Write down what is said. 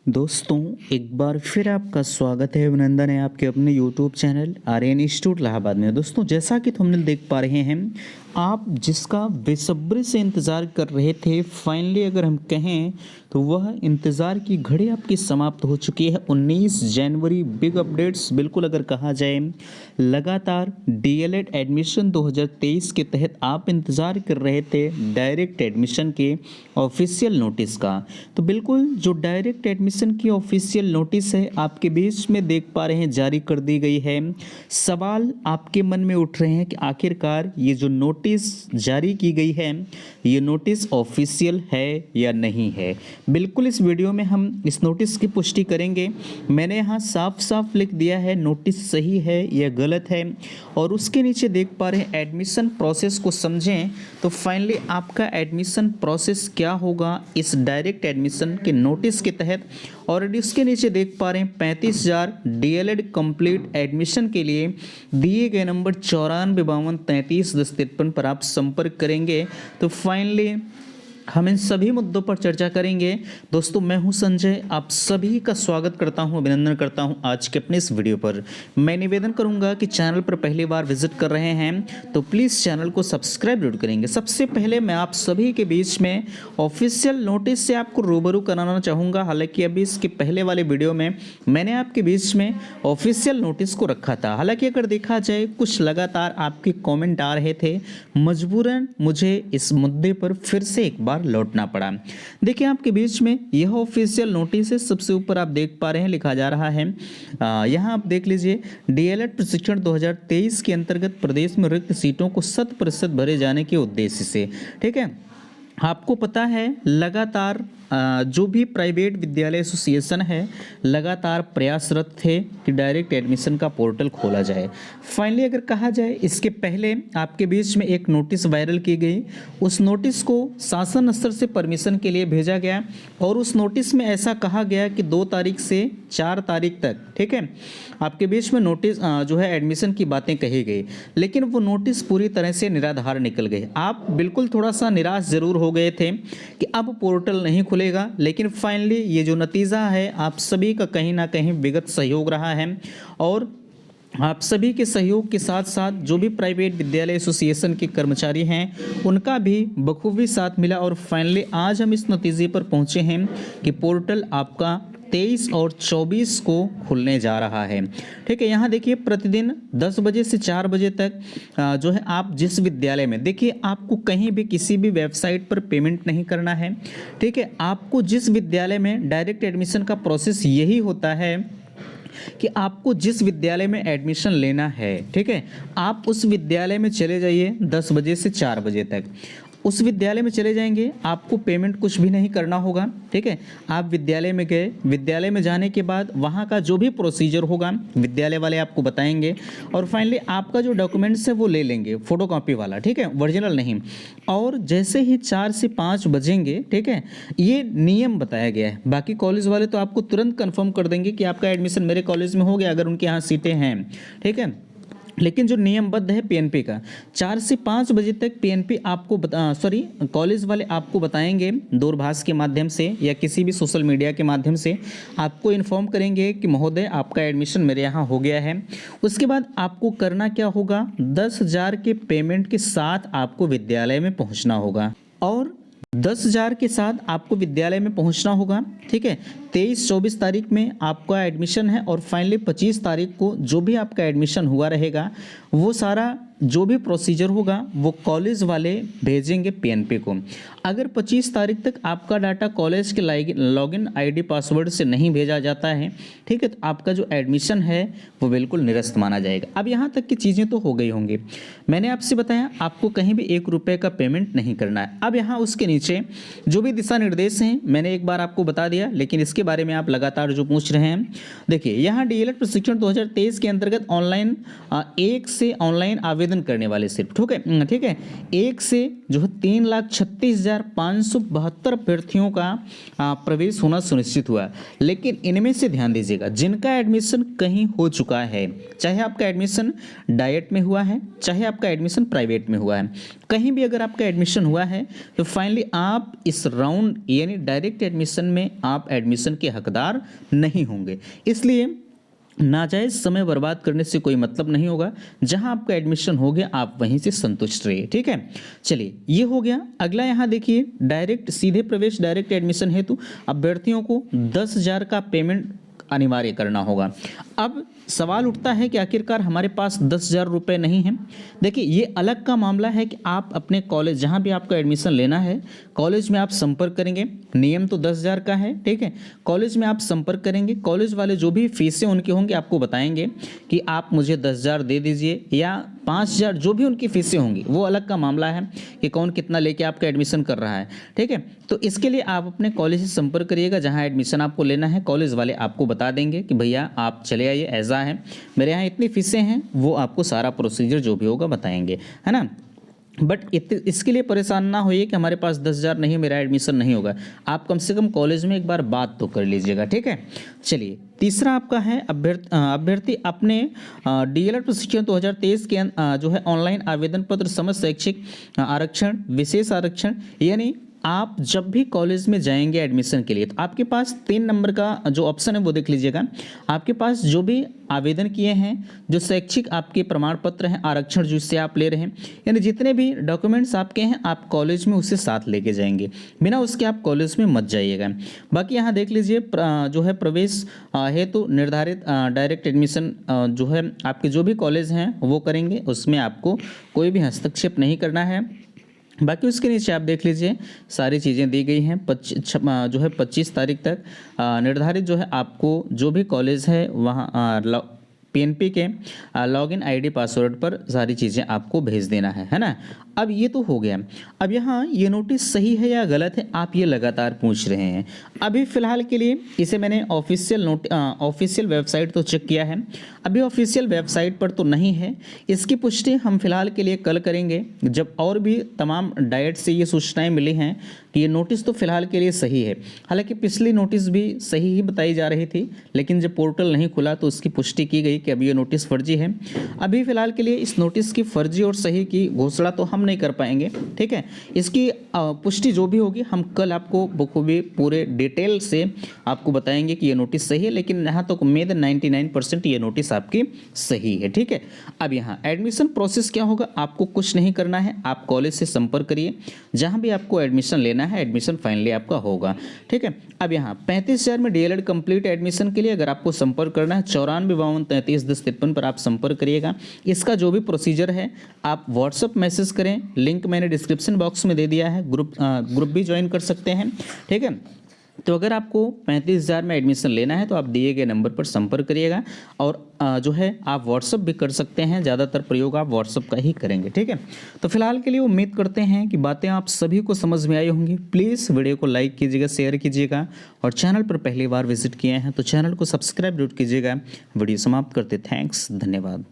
दोस्तों, एक बार फिर आपका स्वागत है, अभिनंदन है आपके अपने YouTube channel Aryan institute Allahabad में। दोस्तों, जैसा कि थंबनेल देख पा रहे हैं, आप जिसका बेसब्री से इंतज़ार कर रहे थे, फाइनली अगर हम कहें तो वह इंतज़ार की घड़ी आपकी समाप्त हो चुकी है। 19 जनवरी बिग अपडेट्स, बिल्कुल अगर कहा जाए लगातार डीएलएड एडमिशन 2023 के तहत आप इंतज़ार कर रहे थे डायरेक्ट एडमिशन के ऑफिशियल नोटिस का। तो बिल्कुल जो डायरेक्ट एडमिशन की ऑफिशियल नोटिस है आपके बीच में देख पा रहे हैं जारी कर दी गई है। सवाल आपके मन में उठ रहे हैं कि आखिरकार ये जो नोटिस जारी की गई है, ये नोटिस ऑफिशियल है या नहीं है। बिल्कुल इस वीडियो में हम इस नोटिस की पुष्टि करेंगे। मैंने यहाँ साफ साफ लिख दिया है नोटिस सही है या गलत है, और उसके नीचे देख पा रहे हैं एडमिशन प्रोसेस को समझें तो फाइनली आपका एडमिशन प्रोसेस क्या होगा इस डायरेक्ट एडमिशन के नोटिस के तहत। और उसके नीचे देख पा रहे हैं 35,000 डीएलएड कंप्लीट एडमिशन के लिए दिए गए नंबर 9452331053 पर आप संपर्क करेंगे तो फाइनली हम इन सभी मुद्दों पर चर्चा करेंगे। दोस्तों, मैं हूं संजय, आप सभी का स्वागत करता हूं, अभिनंदन करता हूं आज के अपने इस वीडियो पर। मैं निवेदन करूंगा कि चैनल पर पहली बार विजिट कर रहे हैं तो प्लीज़ चैनल को सब्सक्राइब जरूर करेंगे। सबसे पहले मैं आप सभी के बीच में ऑफिशियल नोटिस से आपको रूबरू कराना चाहूँगा। हालांकि अभी इसके पहले वाले वीडियो में मैंने आपके बीच में ऑफिशियल नोटिस को रखा था। हालांकि अगर देखा जाए कुछ लगातार आपके कॉमेंट आ रहे थे, मजबूरन मुझे इस मुद्दे पर फिर से एक बार लौटना पड़ा। देखिए, आपके बीच में यह ऑफिशियल नोटिस है। सबसे ऊपर आप देख पा रहे हैं लिखा जा रहा है, यहाँ आप देख लीजिए, डीएलएड प्रशिक्षण 2023 के अंतर्गत प्रदेश में रिक्त सीटों को 100% भरे जाने के उद्देश्य से। ठीक है, आपको पता है लगातार जो भी प्राइवेट विद्यालय एसोसिएशन है लगातार प्रयासरत थे कि डायरेक्ट एडमिशन का पोर्टल खोला जाए। फाइनली अगर कहा जाए इसके पहले आपके बीच में एक नोटिस वायरल की गई, उस नोटिस को शासन स्तर से परमिशन के लिए भेजा गया और उस नोटिस में ऐसा कहा गया कि 2 तारीख से 4 तारीख तक, ठीक है, आपके बीच में नोटिस जो है एडमिशन की बातें कही गई, लेकिन वो नोटिस पूरी तरह से निराधार निकल गए। आप बिल्कुल थोड़ा सा निराश जरूर हो गए थे कि अब पोर्टल नहीं खुलेगा, लेकिन फाइनली ये जो नतीजा है आप सभी का कहीं ना कहीं विगत सहयोग रहा है और आप सभी के सहयोग के साथ साथ जो भी प्राइवेट विद्यालय एसोसिएशन के कर्मचारी हैं उनका भी बखूबी साथ मिला और फाइनली आज हम इस नतीजे पर पहुंचे हैं कि पोर्टल आपका 23 और 24 को खुलने जा रहा है। ठीक है, यहाँ देखिए प्रतिदिन 10 बजे से 4 बजे तक जो है आप जिस विद्यालय में, देखिए आपको कहीं भी किसी भी वेबसाइट पर पेमेंट नहीं करना है। ठीक है, आपको जिस विद्यालय में डायरेक्ट एडमिशन का प्रोसेस यही होता है कि आपको जिस विद्यालय में एडमिशन लेना है, ठीक है, आप उस विद्यालय में चले जाइए 10 बजे से 4 बजे तक। उस विद्यालय में चले जाएंगे, आपको पेमेंट कुछ भी नहीं करना होगा। ठीक है, आप विद्यालय में गए, विद्यालय में जाने के बाद वहाँ का जो भी प्रोसीजर होगा विद्यालय वाले आपको बताएंगे और फाइनली आपका जो डॉक्यूमेंट्स है वो ले लेंगे, फोटोकॉपी वाला, ठीक है, ओरिजिनल नहीं। और जैसे ही 4 से 5 बजेंगे, ठीक है, ये नियम बताया गया है। बाकी कॉलेज वाले तो आपको तुरंत कन्फर्म कर देंगे कि आपका एडमिशन मेरे कॉलेज में हो गया अगर उनके यहाँ सीटें हैं। ठीक है, लेकिन जो नियमबद्ध है पीएनपी का, 4 से 5 बजे तक पीएनपी आपको कॉलेज वाले आपको बताएंगे, दूरभाष के माध्यम से या किसी भी सोशल मीडिया के माध्यम से आपको इन्फॉर्म करेंगे कि महोदय आपका एडमिशन मेरे यहाँ हो गया है। उसके बाद आपको करना क्या होगा, 10,000 के पेमेंट के साथ आपको विद्यालय में पहुँचना होगा और 10,000 के साथ आपको विद्यालय में पहुंचना होगा। ठीक है, 23-24 तारीख में आपका एडमिशन है और फाइनली 25 तारीख को जो भी आपका एडमिशन हुआ रहेगा वो सारा जो भी प्रोसीजर होगा वो कॉलेज वाले भेजेंगे पीएनपी को। अगर 25 तारीख तक आपका डाटा कॉलेज के लॉगिन आईडी पासवर्ड से नहीं भेजा जाता है, ठीक है, तो आपका जो एडमिशन है वो बिल्कुल निरस्त माना जाएगा। अब यहाँ तक की चीज़ें तो हो गई होंगी, मैंने आपसे बताया आपको कहीं भी 1 रुपये का पेमेंट नहीं करना है। अब यहाँ उसके नीचे जो भी दिशा निर्देश हैं मैंने एक बार आपको बता दिया, लेकिन इसके बारे में आप लगातार जो पूछ रहे हैं, देखिए यहाँ डीएलएड प्रशिक्षण 2023 के अंतर्गत ऑनलाइन 1 से ऑनलाइन आवेदन आवेदन करने वाले सिर्फ, ठीक है। 1 से जो है 3,36,572 अभ्यर्थियों का प्रवेश होना सुनिश्चित हुआ। लेकिन इनमें से ध्यान दीजिएगा, जिनका एडमिशन कहीं हो चुका है, चाहे आपका एडमिशन डाइट में हुआ है, चाहे आपका एडमिशन प्राइवेट में हुआ है, कहीं भी अगर आपका एडमिशन हुआ है तो फाइनली आप इस राउंड यानी डायरेक्ट एडमिशन में आप एडमिशन के हकदार नहीं होंगे। इसलिए नाजायज़ समय बर्बाद करने से कोई मतलब नहीं होगा। जहां आपका एडमिशन हो गया आप वहीं से संतुष्ट रहिए, ठीक है। चलिए ये हो गया। अगला यहाँ देखिए, डायरेक्ट सीधे प्रवेश डायरेक्ट एडमिशन हेतु अभ्यर्थियों को 10,000 का पेमेंट अनिवार्य करना होगा। अब सवाल उठता है कि आखिरकार हमारे पास 10,000 रुपये नहीं हैं। देखिए ये अलग का मामला है कि आप अपने कॉलेज जहाँ भी आपका एडमिशन लेना है, कॉलेज में आप संपर्क करेंगे। नियम तो 10,000 का है, ठीक है। कॉलेज में आप संपर्क करेंगे, कॉलेज वाले जो भी फीसें उनकी होंगी आपको बताएंगे कि आप मुझे 10,000 दे दीजिए या 5,000, जो भी उनकी फीसें होंगी वो अलग का मामला है कि कौन कितना लेके आपका एडमिशन कर रहा है, ठीक है। तो इसके लिए आप अपने कॉलेज से संपर्क करिएगा, जहाँ एडमिशन आपको लेना है कॉलेज वाले आपको बता देंगे कि भैया आप चले आइए, ऐसा है मेरे यहाँ इतनी फीसें हैं, वो आपको सारा प्रोसीजर जो भी होगा बताएंगे, है ना। बट इसके लिए परेशान ना होइए कि हमारे पास 10,000 नहीं, मेरा एडमिशन नहीं होगा। आप कम से कम कॉलेज में एक बार बात तो कर लीजिएगा, ठीक है। चलिए तीसरा आपका है अभ्यर्थी अपने डीएलएड प्रशिक्षण 2023 के जो है ऑनलाइन आवेदन पत्र समझ शैक्षिक आरक्षण विशेष आरक्षण, यानी आप जब भी कॉलेज में जाएंगे एडमिशन के लिए तो आपके पास 3 नंबर का जो ऑप्शन है वो देख लीजिएगा। आपके पास जो भी आवेदन किए हैं, जो शैक्षिक आपके प्रमाण पत्र हैं, आरक्षण जिससे आप ले रहे हैं, यानी जितने भी डॉक्यूमेंट्स आपके हैं आप कॉलेज में उसे साथ लेके जाएंगे, बिना उसके आप कॉलेज में मत जाइएगा। बाकी यहाँ देख लीजिए जो है प्रवेश है तो निर्धारित डायरेक्ट एडमिशन जो है आपके जो भी कॉलेज हैं वो करेंगे, उसमें आपको कोई भी हस्तक्षेप नहीं करना है। बाकी उसके नीचे आप देख लीजिए सारी चीज़ें दी गई हैं। 25 तारीख तक निर्धारित जो है आपको जो भी कॉलेज है वहाँ पीएनपी के लॉगिन आईडी पासवर्ड पर सारी चीज़ें आपको भेज देना है ना। अब ये तो हो गया। अब यहाँ ये नोटिस सही है या गलत है आप ये लगातार पूछ रहे हैं। अभी फ़िलहाल के लिए इसे मैंने ऑफिशियल वेबसाइट तो चेक किया है, अभी ऑफिशियल वेबसाइट पर तो नहीं है। इसकी पुष्टि हम फिलहाल के लिए कल करेंगे, जब और भी तमाम डाइट से ये सूचनाएं मिली हैं कि ये नोटिस तो फिलहाल के लिए सही है। हालांकि पिछली नोटिस भी सही ही बताई जा रही थी, लेकिन जब पोर्टल नहीं खुला तो उसकी पुष्टि की गई कि अभी ये नोटिस फर्जी है। अभी फिलहाल के लिए इस नोटिस की फर्जी और सही की घोषणा तो हम नहीं कर पाएंगे, ठीक है। इसकी पुष्टि जो भी होगी हम कल आपको बखूबी पूरे डिटेल से आपको बताएंगे कि ये नोटिस सही है, लेकिन यहाँ तक उम्मीद है 99% ये नोटिस आपकी सही है, ठीक है। अब यहाँ एडमिशन प्रोसेस क्या होगा, आपको कुछ नहीं करना है, आप कॉलेज से संपर्क करिए, जहाँ भी आपको एडमिशन लेना है एडमिशन फाइनली आपका होगा, ठीक है। अब यहाँ 35,000 में डीएलएड कंप्लीट एडमिशन के लिए अगर आपको संपर्क करना है 9452331053 पर आप संपर्क करिएगा। इसका जो भी प्रोसीजर है आप व्हाट्सअप मैसेज करें, लिंक मैंने डिस्क्रिप्शन बॉक्स में दे दिया है, ग्रुप भी ज्वाइन कर सकते हैं, ठीक है। तो अगर आपको 35,000 में एडमिशन लेना है तो आप दिए गए नंबर पर संपर्क करिएगा, और जो है आप व्हाट्सअप भी कर सकते हैं, ज़्यादातर प्रयोग आप व्हाट्सअप का ही करेंगे, ठीक है। तो फिलहाल के लिए उम्मीद करते हैं कि बातें आप सभी को समझ में आई होंगी। प्लीज़ वीडियो को लाइक कीजिएगा, शेयर कीजिएगा, और चैनल पर पहली बार विजिट किए हैं तो चैनल को सब्सक्राइब जरूर कीजिएगा। वीडियो समाप्त करते, थैंक्स, धन्यवाद।